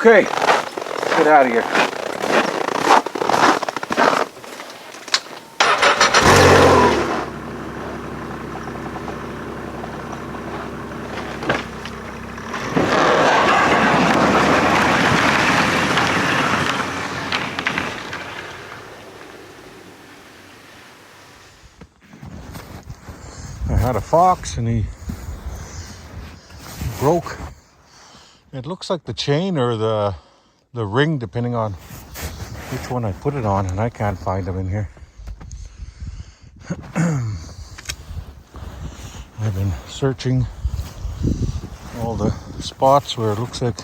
Okay, let's get out of here. I had a fox and he broke. It looks like the chain or the ring, depending on which one I put it on, and I can't find them in here. I've been searching all the spots where it looks like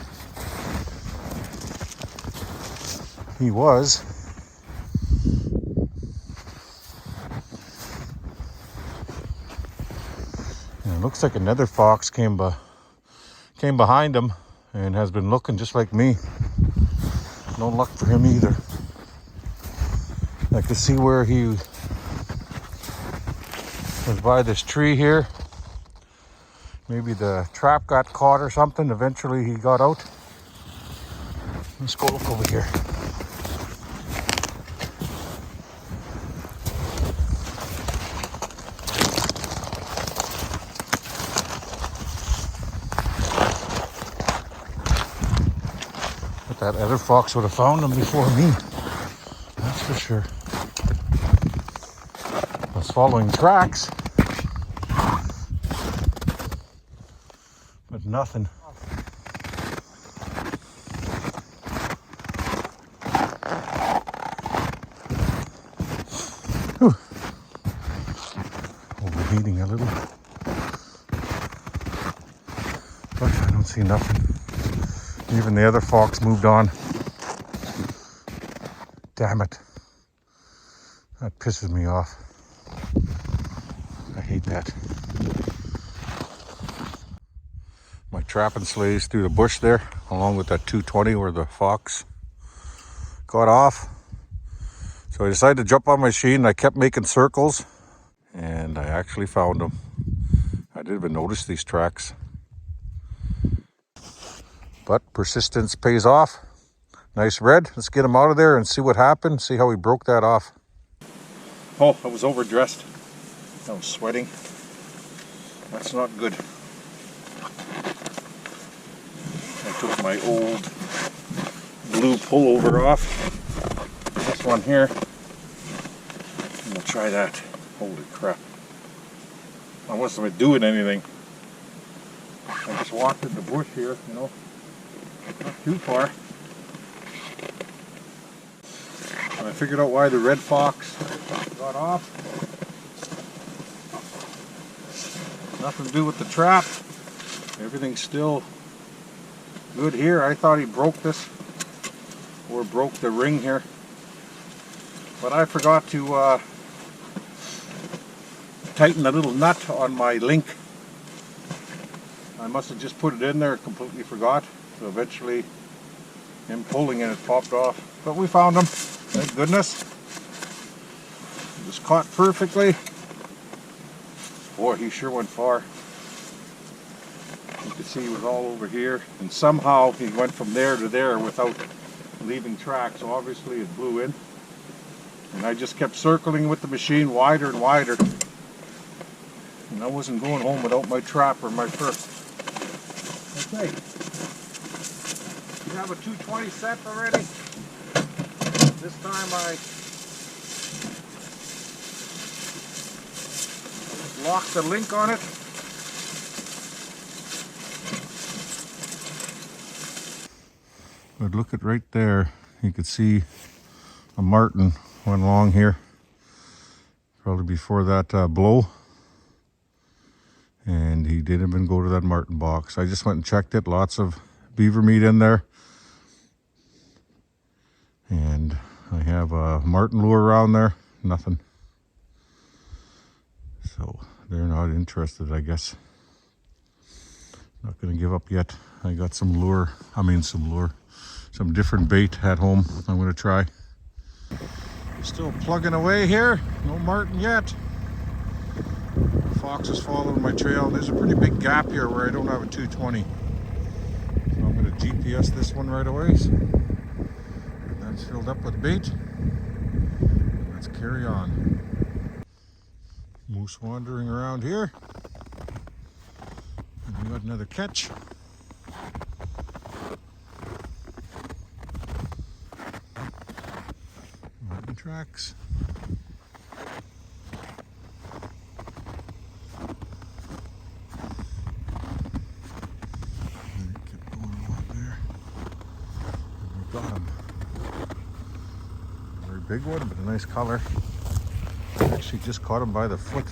he was. And it looks like another fox came behind him and has been looking just like me. No luck for him either. I could see where he was by this tree here. Maybe the trap got caught or something. Eventually he got out. Let's go look over here. But that other fox would have found him before me. That's for sure. I was following tracks, but nothing. Whew. Overheating a little, but I don't see nothing. Even the other fox moved on. Damn it. That pisses me off. I hate that. My trapping sleighs through the bush there, along with that 220 where the fox got off. So I decided to jump on my machine. I kept making circles, and I actually found them. I didn't even notice these tracks. But persistence pays off. Nice red. Let's get him out of there and see what happened. See how he broke that off. Oh, I was overdressed. I was sweating. That's not good. I took my old blue pullover off. This one here. And we'll try that. Holy crap. I wasn't doing anything. I just walked in the bush here, you know. Not too far. And I figured out why the red fox got off. Nothing to do with the trap. Everything's still good here. I thought he broke this or broke the ring here. But I forgot to tighten a little nut on my link. I must have just put it in there, completely forgot. So eventually, him pulling and it popped off. But we found him, thank goodness. He was caught perfectly. Boy, he sure went far. You could see he was all over here. And somehow he went from there to there without leaving tracks. So obviously it blew in. And I just kept circling with the machine wider and wider. And I wasn't going home without my trap or my fur. Okay. You have a 220 set already. This time I locked the link on it. But look at right there. You could see a marten went along here. Probably before that blow. And he didn't even go to that marten box. I just went and checked it. Lots of beaver meat in there. And I have a marten lure around there. Nothing. So they're not interested, I guess. Not going to give up yet. I got some different bait at home I'm going to try. Still plugging away here. No marten yet. Fox is following my trail. There's a pretty big gap here where I don't have a 220. So I'm going to GPS GPS this one right away. So that's filled up with bait. Let's carry on. Moose wandering around here. And we got another catch. Martin tracks. Got him. Very big one, but a nice color. I actually just caught him by the foot.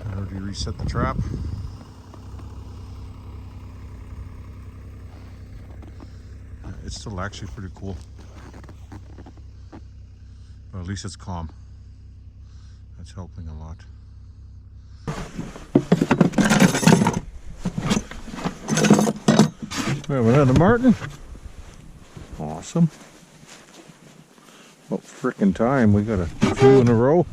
I already reset the trap. It's still actually pretty cool. But at least it's calm. That's helping a lot. We have another martin. Awesome. About frickin' time. We got a few in a row.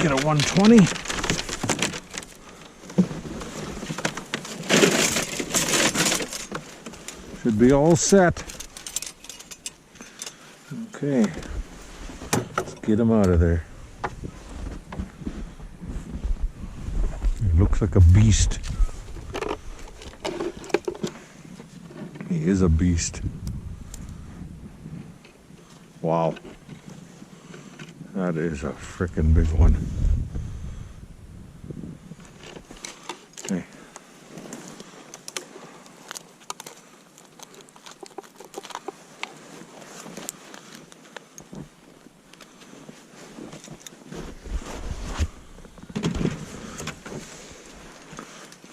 Get a 120. Should be all set. Okay. Let's get him out of there. Looks like a beast. He is a beast. Wow. That is a frickin' big one. Okay.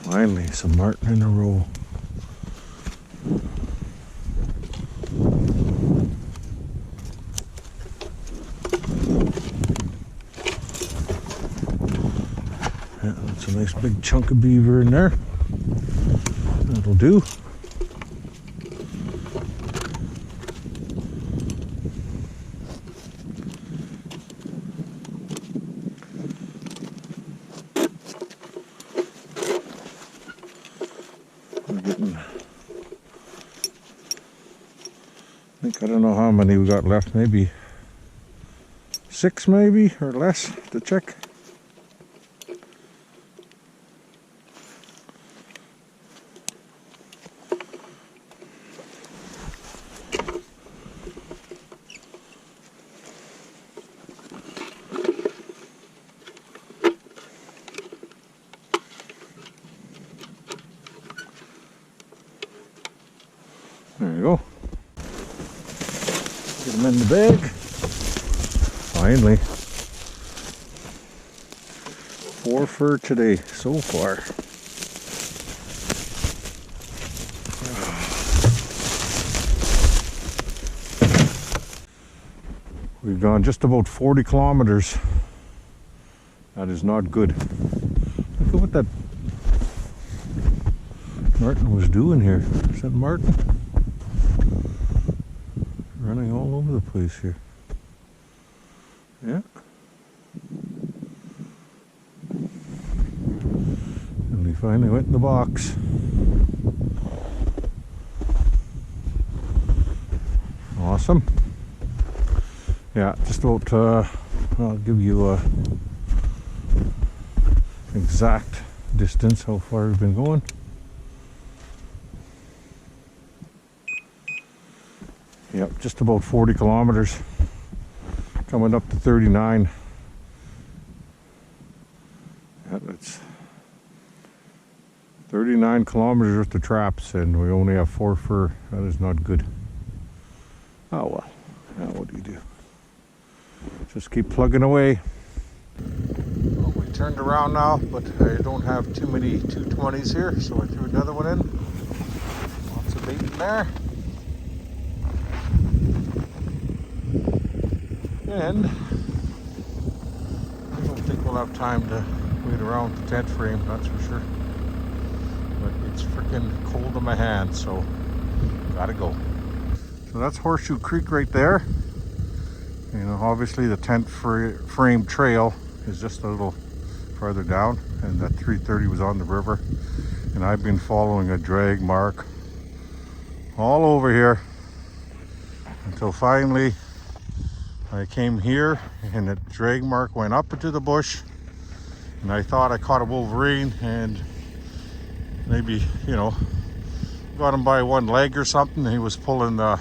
Finally, some martin in a row. Yeah, that's a nice big chunk of beaver in there. That'll do. I don't know how many we got left, maybe 6 maybe or less to check. There you go. Get them in the bag. Finally. 4 for today so far. We've gone just about 40 kilometers. That is not good. Look at what that martin was doing here. Is that martin? Running all over the place here. Yeah. And he finally went in the box. Awesome. Yeah, just about, I'll give you a exact distance, how far we've been going. Yep, just about 40 kilometers, coming up to 39. Yeah, that's 39 kilometers worth of traps, and we only have 4 fur. That is not good. Oh well, now what do you do? Just keep plugging away. Well, we turned around now, but I don't have too many 220s here, so I threw another one in. Lots of bait in there. And I don't think we'll have time to wait around the tent frame, that's for sure. But it's freaking cold in my hand, so gotta go. So that's Horseshoe Creek right there. You know, obviously the tent frame trail is just a little farther down, and that 330 was on the river, and I've been following a drag mark all over here until finally I came here and the drag mark went up into the bush, and I thought I caught a Wolverine and maybe, you know, got him by one leg or something. He was pulling the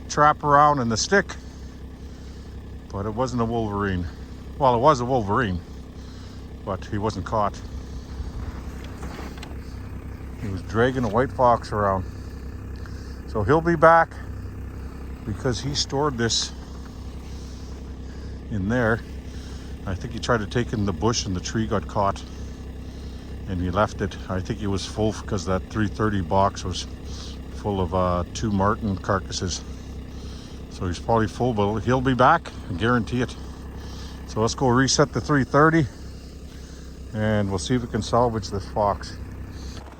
trap around and the stick, but it wasn't a Wolverine. Well, it was a Wolverine, but he wasn't caught. He was dragging a white fox around. So he'll be back because he stored this in there. I think he tried to take it in the bush and the tree got caught and he left it. I think he was full because that 330 box was full of 2 marten carcasses. So he's probably full, but he'll be back, I guarantee it. So let's go reset the 330 and we'll see if we can salvage this fox.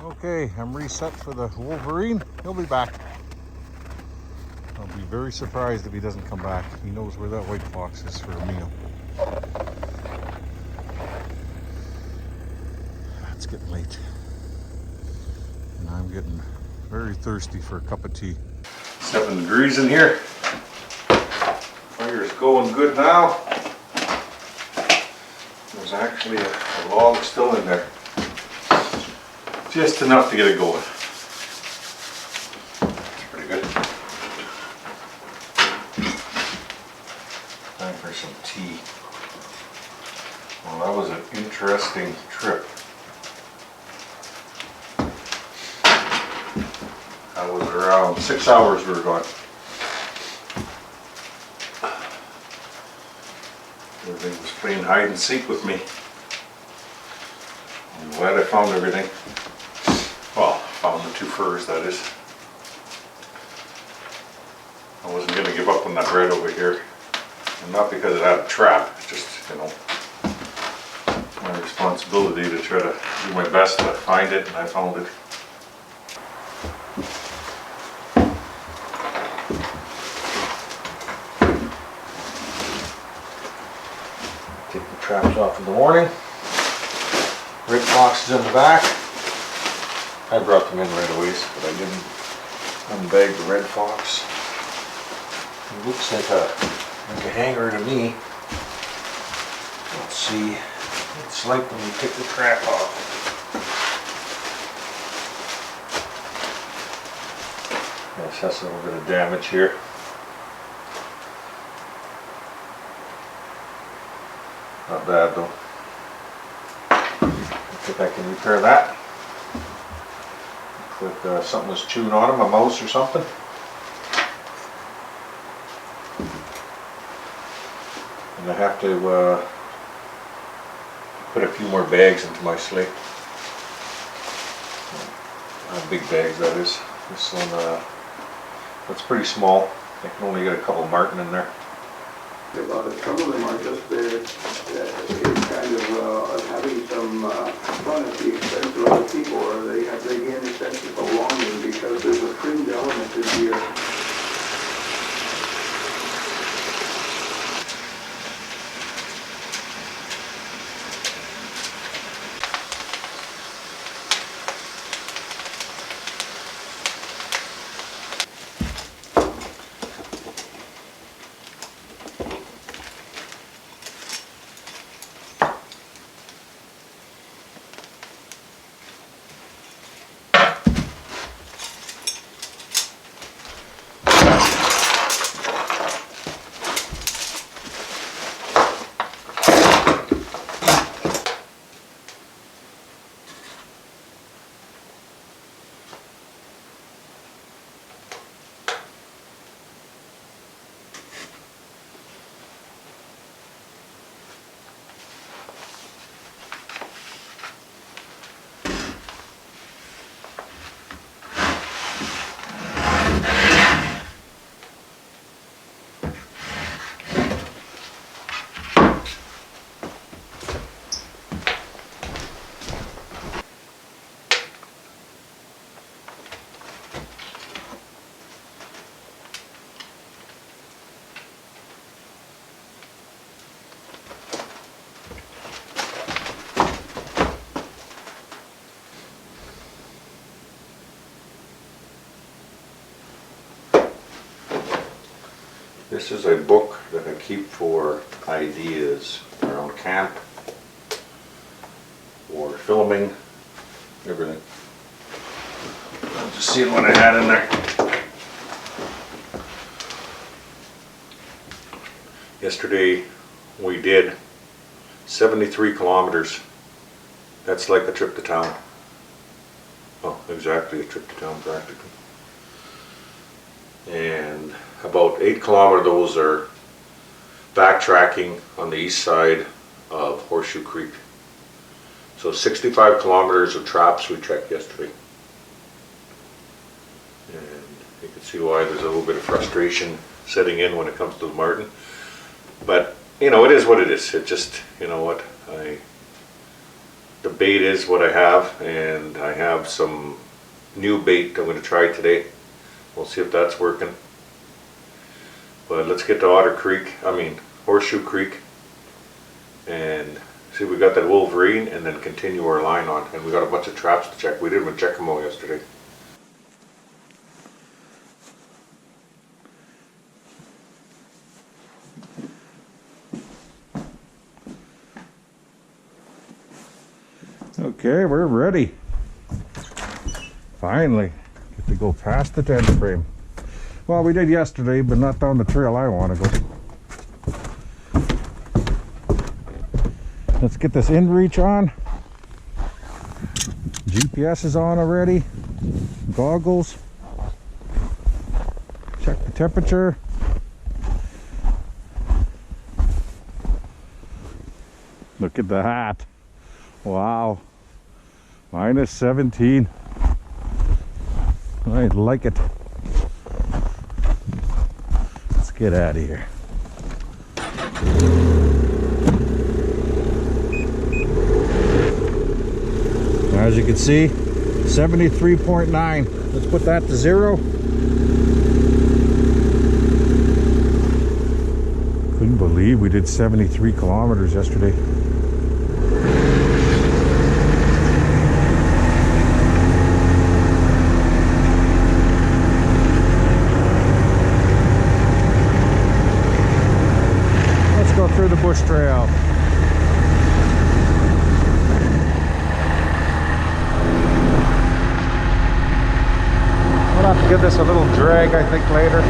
Okay, I'm reset for the Wolverine. He'll be back. I'll be very surprised if he doesn't come back. He knows where that white fox is for a meal. It's getting late. And I'm getting very thirsty for a cup of tea. 7 degrees in here. Fire's going good now. There's actually a log still in there. Just enough to get it going. That's pretty good. Time for some tea. Well, that was an interesting trip. That was around 6 hours we were gone. Everything was playing hide and seek with me. I'm glad I found everything. Well, found the 2 furs, that is. I wasn't going to give up on that red over here. And not because it had a trap, it's just, you know, my responsibility to try to do my best to find it, and I found it. Take the traps off in the morning. Red fox is in the back. I brought them in right away, but I didn't unbag the red fox. It looks like a hanger to me. Let's see what it's like when you take the trap off. Yes, has a little bit of damage here. Not bad though. I think I can repair that. Looks like something was chewing on him, a mouse or something. And I have to put a few more bags into my sleigh. Big bags, that is. This one, that's pretty small. I can only get a couple marten in there. About it. Some of them are just kind of having some fun at the expense of other people, or they gain a sense of belonging because there's a fringe element in here. This is a book that I keep for ideas around camp or filming, everything. I'm just seeing what I had in there. Yesterday we did 73 kilometers. That's like a trip to town. Oh, exactly a trip to town practically. And about 8 kilometers of those are backtracking on the east side of Horseshoe Creek. So 65 kilometers of traps we checked yesterday. And you can see why there's a little bit of frustration setting in when it comes to the marten. But, you know, it is what it is. It just, you know what, the bait is what I have, and I have some new bait I'm going to try today. We'll see if that's working. But let's get to Horseshoe Creek, and see if we got that Wolverine, and then continue our line on. And we got a bunch of traps to check. We didn't even check them all yesterday. Okay, we're ready. Finally, get to go past the tent frame. Well, we did yesterday, but not down the trail I want to go. Let's get this inReach on. GPS is on already. Goggles. Check the temperature. Look at the hat. Wow. Minus 17. I like it. Let's get out of here. As you can see, 73.9. Let's put that to 0. Couldn't believe we did 73 kilometers yesterday. Through the bush trail. We'll have to give this a little drag, I think, later.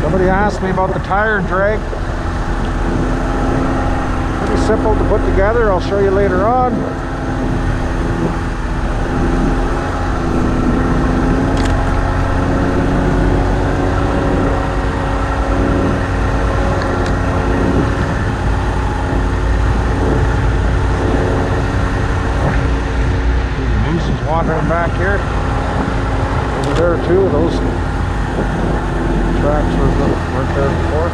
Somebody asked me about the tire drag. Pretty simple to put together. I'll show you later on. The moose is wandering back here. Over there too. Those tracks weren't there before.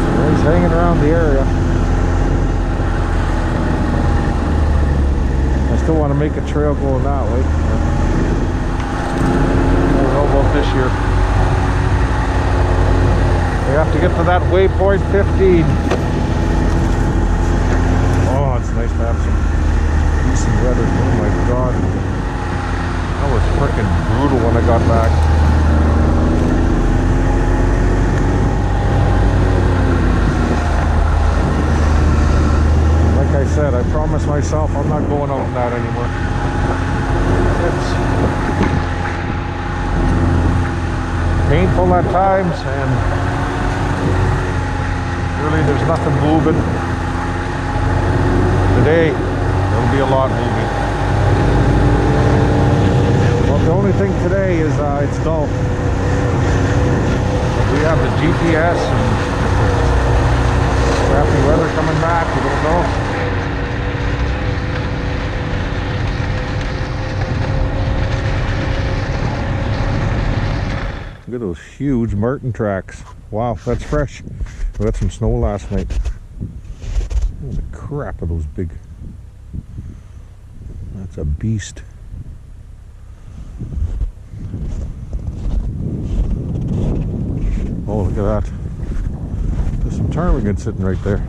So he's hanging around the area. I still want to make a trail going that way. I don't know about this year. We have to get to that waypoint 15. Oh, it's nice to have some decent weather. Oh my god. That was freaking brutal when I got back. Like I said, I promised myself I'm not going out in that anymore. It's painful at times, and really there's nothing moving. Today, there'll be a lot moving. Well, the only thing today is it's dull. But we have the GPS and crappy weather coming back, we don't know. at those huge marten tracks. Wow, that's fresh. We got some snow last night. Holy crap, are those big. That's a beast. Oh, look at that. There's some ptarmigan sitting right there.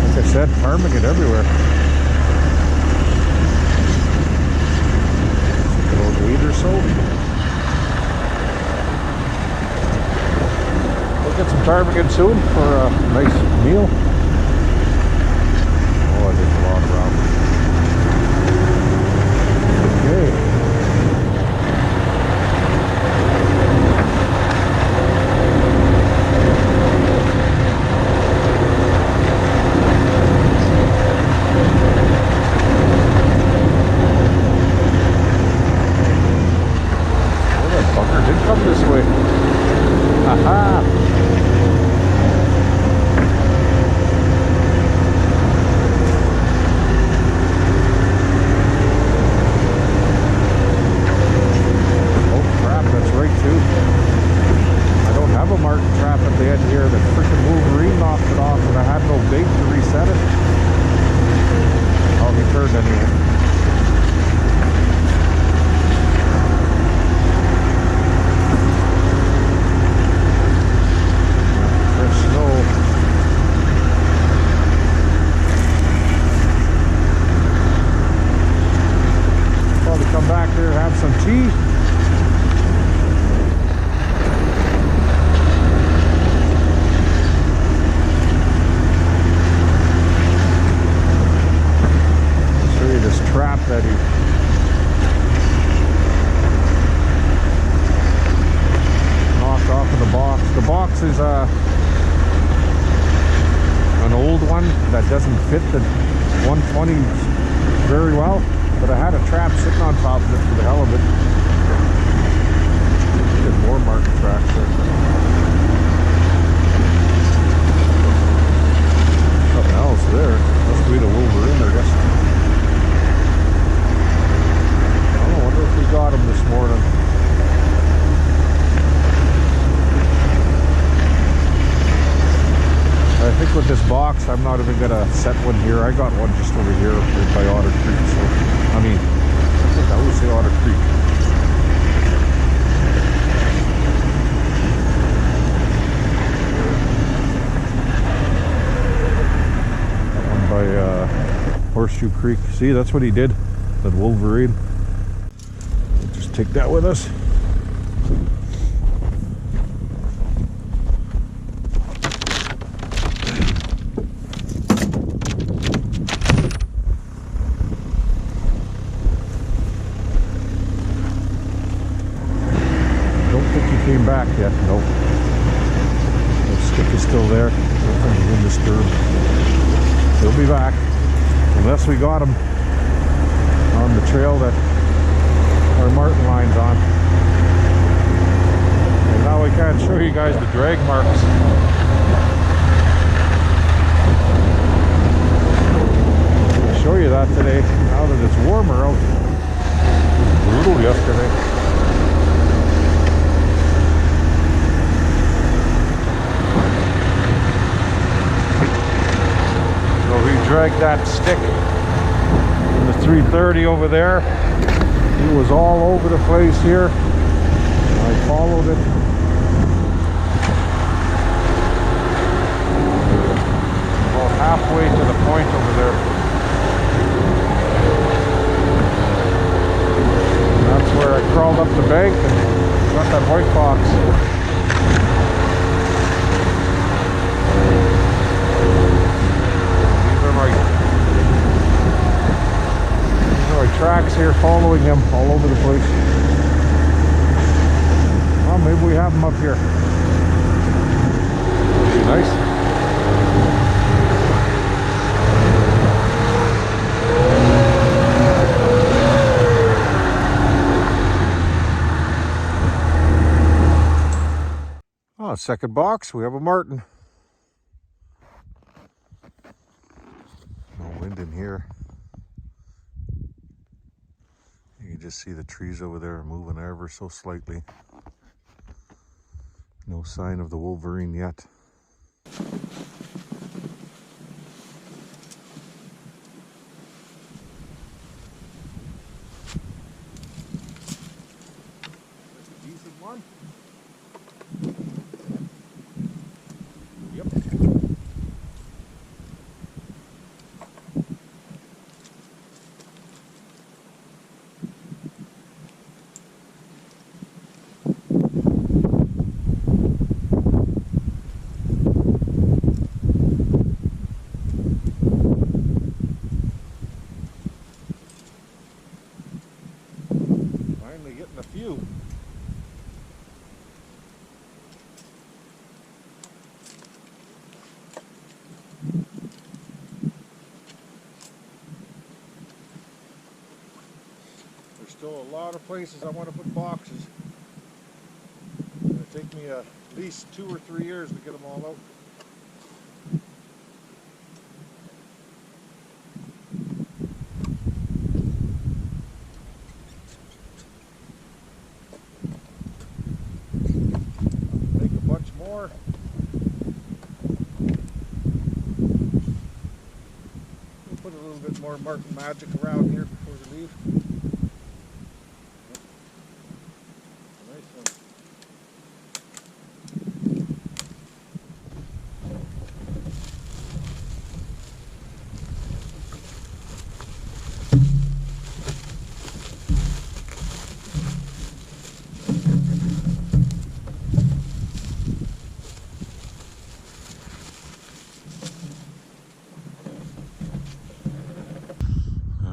Like I said, ptarmigan everywhere. About 8 or so. We'll get some ptarmigan soon for a nice meal. Oh, there's a lot around. Okay. Oh, that fucker did come this way. Aha! I don't have a marten trap at the end here. The freaking Wolverine knocked it off and I had no bait to reset it. Oh, he turned anyway. Fresh snow. Probably come back here and have some tea. Trap that he knocked off of the box. The box is an old one that doesn't fit the 120 very well, but I had a trap sitting on top of it for the hell of it. Get more marten tracks there. Nothing else there. Must be the Wolverine, I guess. We got him this morning. I think with this box, I'm not even gonna set one here. I got one just over here by Otter Creek. So, I mean, I think I always say Otter Creek. That one by Horseshoe Creek. See, that's what he did. That Wolverine. Take that with us. Don't think he came back yet. Nope. The stick is still there. Nothing's been disturbed. He'll be back. Unless we got him on the trail that our marten line's on. And now we can't show you guys the drag marks. I'll show you that today, now that it's warmer out. It was brutal yesterday. So he dragged that stick in the 330 over there. It was all over the place here. I followed it. About halfway to the point over there. And that's where I crawled up the bank and got that white fox. Tracks here following him all over the place. Well, maybe we have him up here. That'd be nice. Oh, second box, we have a marten. wind in here. You can just see the trees over there moving ever so slightly. No sign of the Wolverine yet. That's a decent one. Yep. Finally getting a few. There's still a lot of places I want to put boxes. It's going to take me at least 2 or 3 years to get them all out. Make a bunch more. We'll put a little bit more Martin Magic around here before we leave. Nice one.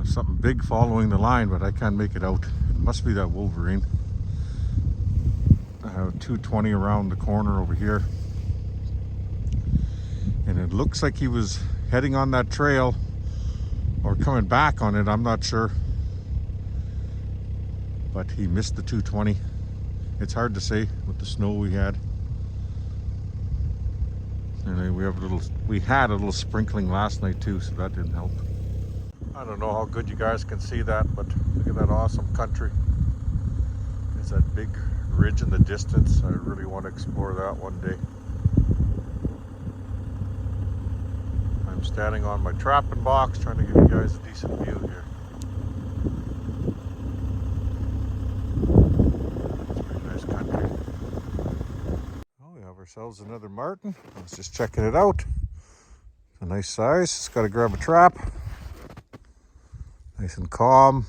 Something big following the line, but I can't make it out. It must be that Wolverine. I have 220 around the corner over here. And it looks like he was heading on that trail or coming back on it, I'm not sure. But he missed the 220. It's hard to say with the snow we had. And we had a little sprinkling last night too, so that didn't help. I don't know how good you guys can see that, but look at that awesome country. There's that big ridge in the distance. I really want to explore that one day. I'm standing on my trapping box trying to give you guys a decent view here. It's a pretty nice country. Oh, we have ourselves another marten. I was just checking it out. It's a nice size. It's got to grab a trap. Nice and calm.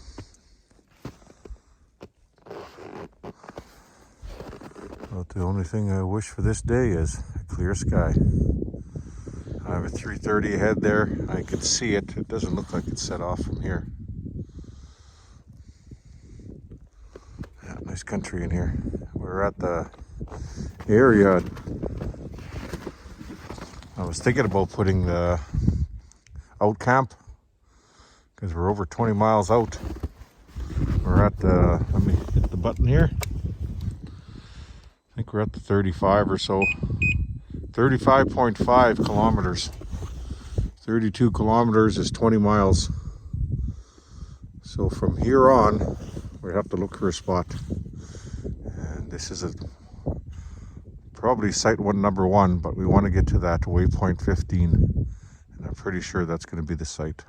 But the only thing I wish for this day is a clear sky. I have a 330 ahead there. I can see it. It doesn't look like it's set off from here. Yeah, nice country in here. We're at the area. I was thinking about putting the out camp, because we're over 20 miles out. We're at the, let me hit the button here. I think we're at the 35 or so. 35.5 kilometers. 32 kilometers is 20 miles. So from here on, we have to look for a spot. And this is probably site number 1, but we want to get to that waypoint 15. And I'm pretty sure that's going to be the site.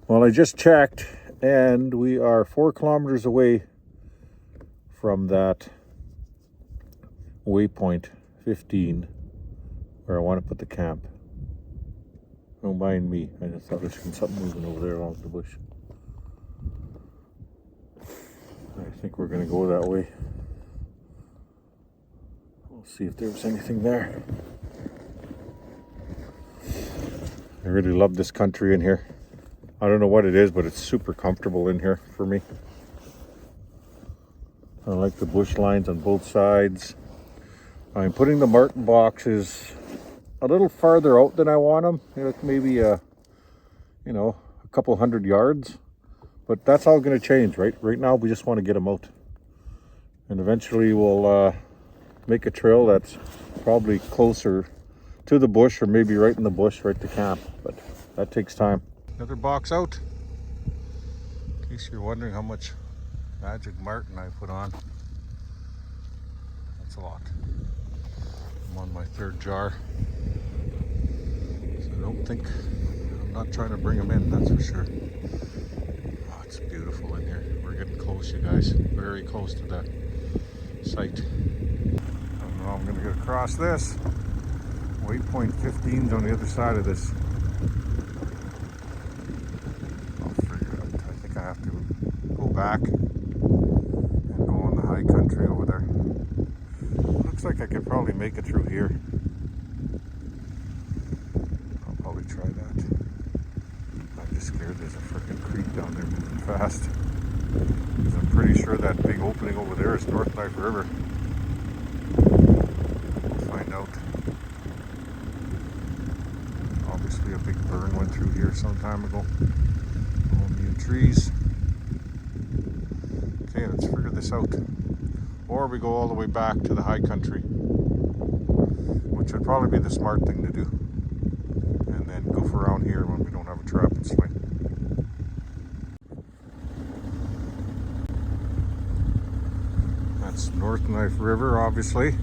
Well, I just checked, and we are 4 kilometers away from that waypoint 15 where I want to put the camp. Don't mind me. I just thought there's something moving over there along the bush. I think we're going to go that way. We'll see if there's anything there. I really love this country in here. I don't know what it is, but it's super comfortable in here for me. I like the bush lines on both sides. I'm putting the marten boxes a little farther out than I want them. Maybe a couple 100 yards. But that's all going to change, right? Right now, we just want to get them out. And eventually, we'll make a trail that's probably closer to the bush, or maybe right in the bush, right to camp. But that takes time. Another box out. In case you're wondering how much Magic Martin I put on. That's a lot. I'm on my third jar. So I don't think, I'm not trying to bring them in, that's for sure. Oh, it's beautiful in here. We're getting close, you guys. Very close to the site. I don't know, I'm gonna get across this. Waypoint 15's on the other side of this. I'll figure it out. I think I have to go back and go on the high country over there. Looks like I could probably make it through here. I'll probably try that. I'm just scared there's a freaking creek down there moving fast. Because I'm pretty sure that big opening over there is North Knife River. We'll find out. Obviously a big burn went through here some time ago. All new trees. Okay, let's figure this out. Or we go all the way back to the high country, which would probably be the smart thing to do. And then goof around here when we don't have a trap and sling. That's North Knife River, obviously.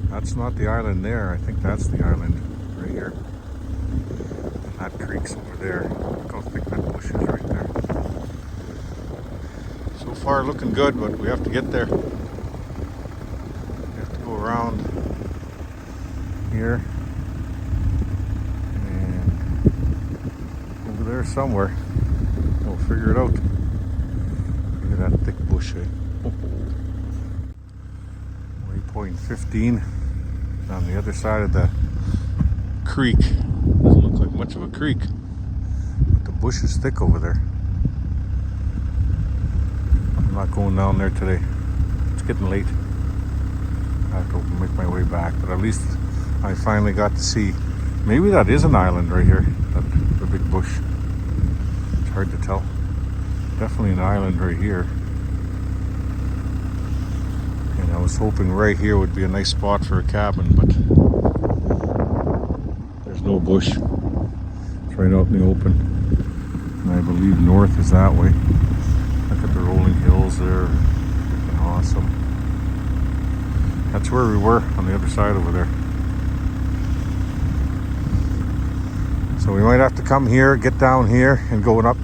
That's not the island there. I think that's the island right here. And that creek's over there. Look how thick that bush is right there. So far looking good, but we have to get there. We have to go around here and over there somewhere. We'll figure it out. Look at that thick bush, eh? Waypoint 15 on the other side of the creek. Doesn't look like much of a creek, but the bush is thick over there. I'm not going down there today. It's getting late. I have to make my way back, but at least I finally got to see. Maybe that is an island right here, the big bush. It's hard to tell. Definitely an island right here. And I was hoping right here would be a nice spot for a cabin, but there's no bush. It's right out in the open. And I believe north is that way. Look at the rolling hills there. Freaking awesome. That's where we were on the other side over there. So we might have to come here, get down here, and go up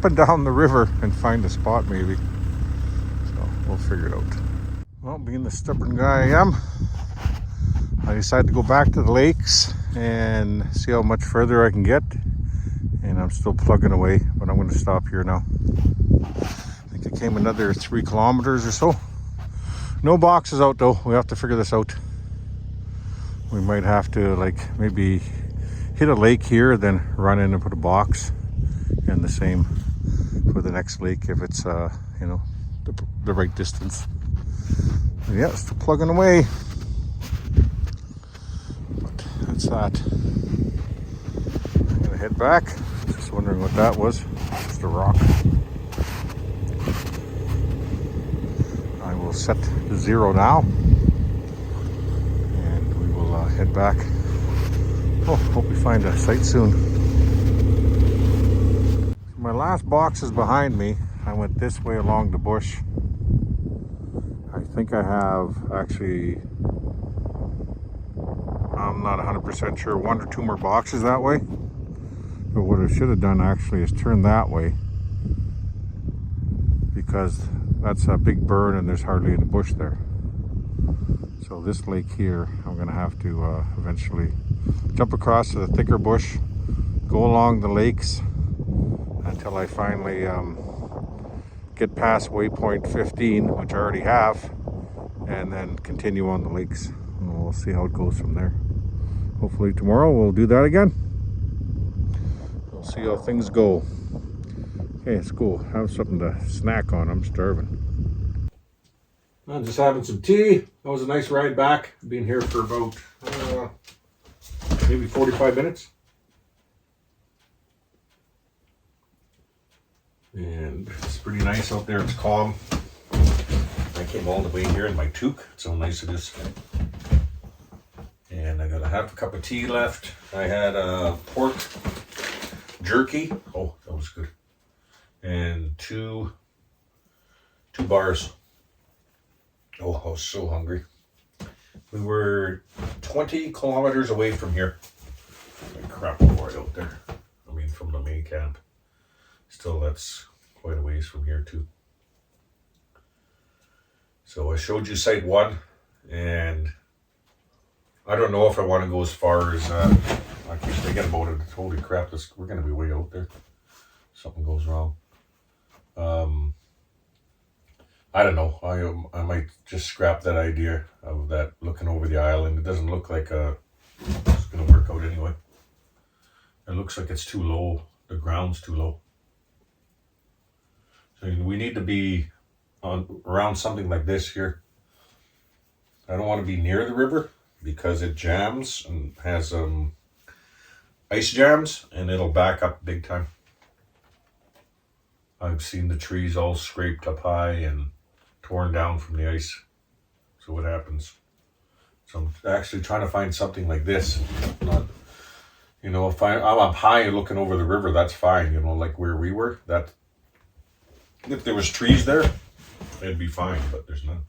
and down the river and find a spot maybe. So we'll figure it out. Well, being the stubborn guy I am, I decided to go back to the lakes and see how much further I can get. And I'm still plugging away, but I'm going to stop here now. I think it came another 3 kilometers or so. No boxes out though. We have to figure this out. We might have to maybe hit a lake here, then run in and put a box. And the same for the next lake if it's the right distance. But yeah, still plugging away. But that's that. I'm gonna head back. Just wondering what that was. Just a rock. I will set to 0 now, and we will head back. Oh, hope we find a site soon. My last box is behind me. I went this way along the bush. I think I have actually, I'm not 100% sure, 1 or 2 more boxes that way. But what I should have done actually is turn that way, because that's a big burn and there's hardly any bush there. So this lake here, I'm gonna have to eventually jump across to the thicker bush, go along the lakes until I finally get past waypoint 15, which I already have, and then continue on the lakes. And we'll see how it goes from there. Hopefully tomorrow we'll do that again. We'll see how things go. Okay, it's cool. Have something to snack on. I'm starving. I'm just having some tea. That was a nice ride back. Been here for about maybe 45 minutes. And it's pretty nice out there. It's calm. I came all the way here in my toque. It's so nice it is. And I got a half a cup of tea left. I had a pork jerky. Oh, that was good. And two bars. Oh, I was so hungry. We were 20 kilometers away from here. Like crap right out there. I mean, from the main camp. Still, that's quite a ways from here too. So I showed you site 1, and I don't know if I want to go as far as, I keep thinking about it. Holy crap, we're going to be way out there. Something goes wrong. I don't know. I might just scrap that idea of that looking over the island. It doesn't look like it's going to work out anyway. It looks like it's too low. The ground's too low. So we need to be around something like this here. I don't want to be near the river because it jams and has ice jams, and it'll back up big time. I've seen the trees all scraped up high and torn down from the ice. So what happens? So I'm actually trying to find something like this. Not, if I'm up high looking over the river, that's fine. Like where we were. That if there was trees there, it'd be fine, but there's none.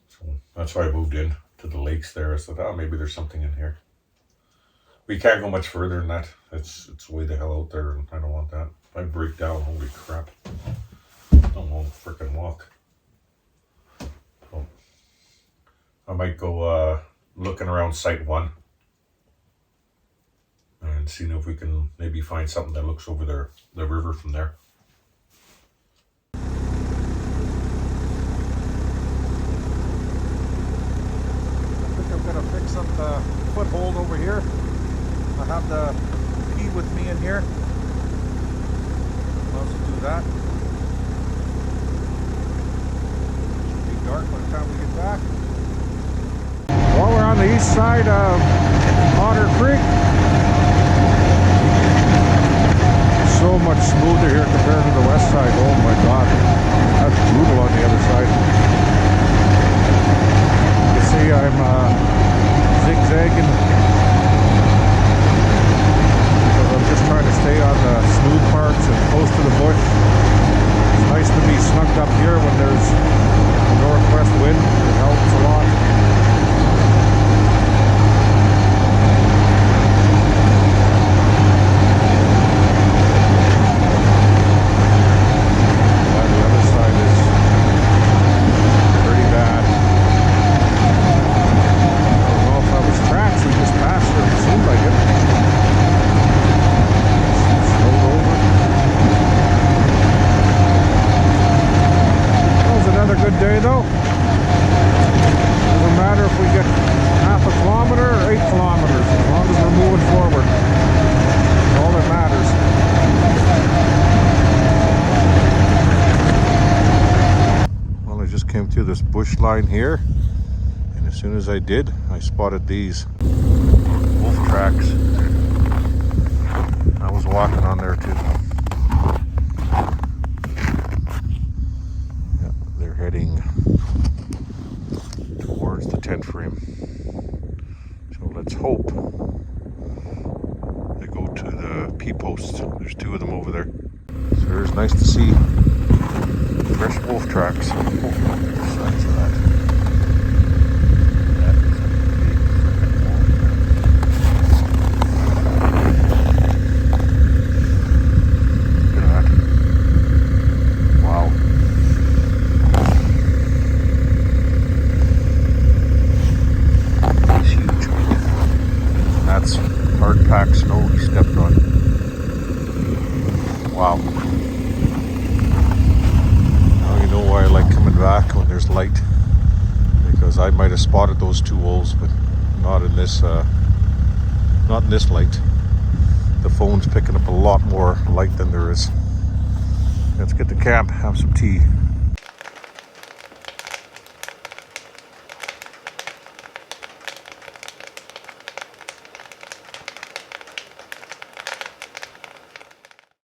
So that's why I moved in to the lakes there. I thought, maybe there's something in here. We can't go much further than that. It's way the hell out there, and I don't want that. If I break down, holy crap. I don't want to freaking walk. So I might go looking around site 1 and seeing if we can maybe find something that looks over the river from there. I think I'm gonna fix up the foothold over here. I have the key with me in here. I'll also do that. Should be dark by the time we get back. Well, we're on the east side of Otter Creek. So much smoother here compared to the west side. Oh my god, that's brutal on the other side. You see I'm zigzagging because I'm just trying to stay on the smooth parts and close to the bush. It's nice to be snugged up here when there's a northwest wind. It helps a lot. Day though. Doesn't matter if we get half a kilometer or 8 kilometers, as long as we're moving forward. That's all that matters. Well, I just came through this bush line here, and as soon as I did, I spotted these wolf tracks. I was walking on there too. Heading towards the tent frame. So let's hope they go to the P-posts. There's 2 of them over there. So it's nice to see fresh wolf tracks. Oh, look at the size of that. That is a big freaking wolf. Look at that. Wow. Hard packed snow he stepped on. Wow. Now you know why I like coming back when there's light. Because I might have spotted those 2 wolves, but not in this light. The phone's picking up a lot more light than there is. Let's get to camp, have some tea.